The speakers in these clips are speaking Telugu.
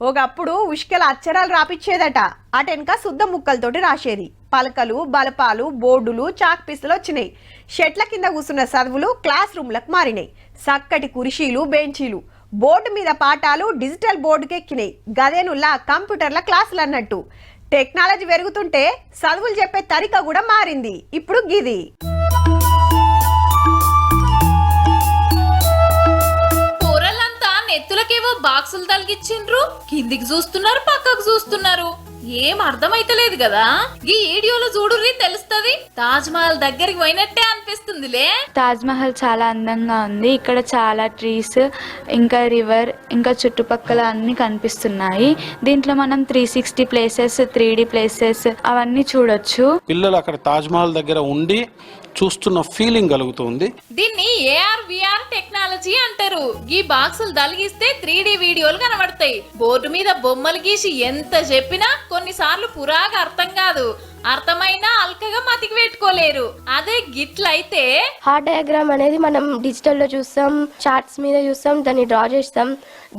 ఒకప్పుడు ఉష్కెల అక్షరాలు రాపిచ్చేదట అటెనక శుద్ధ ముక్కలతోటి రాసేది. పలకలు బలపాలు బోర్డులు చాక్ పీసులు వచ్చినాయి. షెట్ల కింద కూసున్న చదువులు క్లాస్ రూమ్లకు మారినాయి. చక్కటి కుర్చీలు బెంచీలు బోర్డు మీద పాఠాలు డిజిటల్ బోర్డుకి ఎక్కినాయి. గదేనుల్లా కంప్యూటర్ల క్లాసులు అన్నట్టు. టెక్నాలజీ పెరుగుతుంటే చదువులు చెప్పే తరిక కూడా మారింది. ఇప్పుడు గిది నెత్తులకేవో బాక్సులు తలిగిచ్చిండ్రు, కిందికి చూస్తున్నారు, పక్కకు చూస్తున్నారు. ఏం అర్థమైతలేదు కదా. ఈ వీడియోలో చూడుర్రి తెలుస్తది. తాజ్ మహల్ దగ్గరికి పోయినట్టే అనిపిస్తుందిలే. తాజ్ మహల్ చాలా అందంగా ఉంది. ఇక్కడ చాలా ట్రీస్, ఇంకా రివర్, ఇంకా చుట్టుపక్కల అన్ని కనిపిస్తున్నాయి. దీంట్లో మనం 360 ప్లేసెస్, 3D ప్లేసెస్ అవన్నీ చూడొచ్చు. పిల్లలు అక్కడ తాజ్ మహల్ దగ్గర ఉండి చూస్తున్న ఫీలింగ్ కలుగుతుంది. దీన్ని AR VR టెక్నాలజీ అంటారు. ఈ బాక్సులు తలిగిస్తే 3D వీడియోలు కనబడతాయి. బోర్డు మీద బొమ్మలు గీసి ఎంత చెప్పినా కొన్నిసార్లు పురాగా అర్థం కాదు. అర్థమైనా అల్కగా మతికి పెట్టుకోలేరు. అదే గిట్లయితే హార్ట్ డయాగ్రామ్ అనేది మనం డిజిటల్ లో చూస్తాం, చార్ట్స్ మీద చూస్తాం, దాన్ని డ్రా చేస్తాం,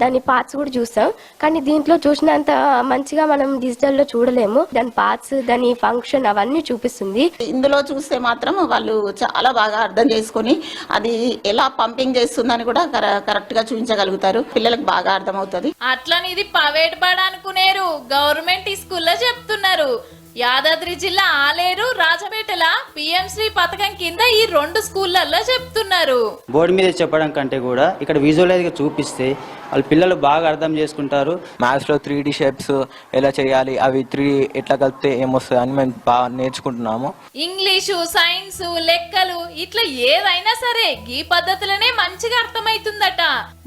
దాని పార్ట్స్ కూడా చూస్తాం. కానీ దీంట్లో చూసినంత మంచిగా మనం డిజిటల్ లో చూడలేము. దాని పార్ట్స్, దాని ఫంక్షన్ అవన్నీ చూపిస్తుంది. ఇందులో చూస్తే మాత్రం వాళ్ళు చాలా బాగా అర్థం చేసుకుని అది ఎలా పంపింగ్ చేస్తుందని కూడా కరెక్ట్ గా చూపించగలుగుతారు. పిల్లలకు బాగా అర్థమవుతుంది. అట్లని ఇది ప్రైవేట్ బడి అనుకునేరు, గవర్నమెంట్ స్కూల్లో చెప్తున్నారు. యాదాద్రి జిల్లా ఆలేరు, రాజపేటల PMశ్రీ పథకం కింద ఈ 2 స్కూళ్లలో చెప్తున్నారు. బోర్డు మీద చెప్పడం కంటే కూడా ఇక్కడ విజువలైజ్ గా చూపిస్తే వాళ్ళు పిల్లలు బాగా అర్థం చేసుకుంటారు. మ్యాథ్స్ లో 3D షేప్స్ ఎలా చేయాలి, అవి 3D ఎట్లా కలిపితే ఏమొస్తుంది అని మేము బాగా నేర్చుకుంటున్నాము. ఇంగ్లీషు, సైన్స్, లెక్కలు ఇట్లా ఏదైనా సరే ఈ పద్ధతులనే మంచిగా అర్థమైతుందట.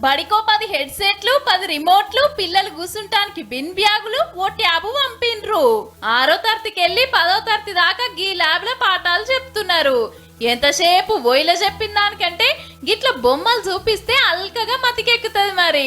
బడికో 10 హెడ్సెట్లు, 10 రిమోట్లు, పిల్లలు కూర్చుంటానికి బిన్ బ్యాగులు, ఓ ట్యాబు పంపిండ్రు. 6వ తరగతికెళ్ళి 10వ తరగతి దాకా ఈ ల్యాబ్ లో పాఠాలు చెప్తున్నారు. ఎంతసేపు ఓయిలో చెప్పిన దానికంటే గిట్ల బొమ్మలు చూపిస్తే అల్కగా మతికెక్కుతుంది మరి.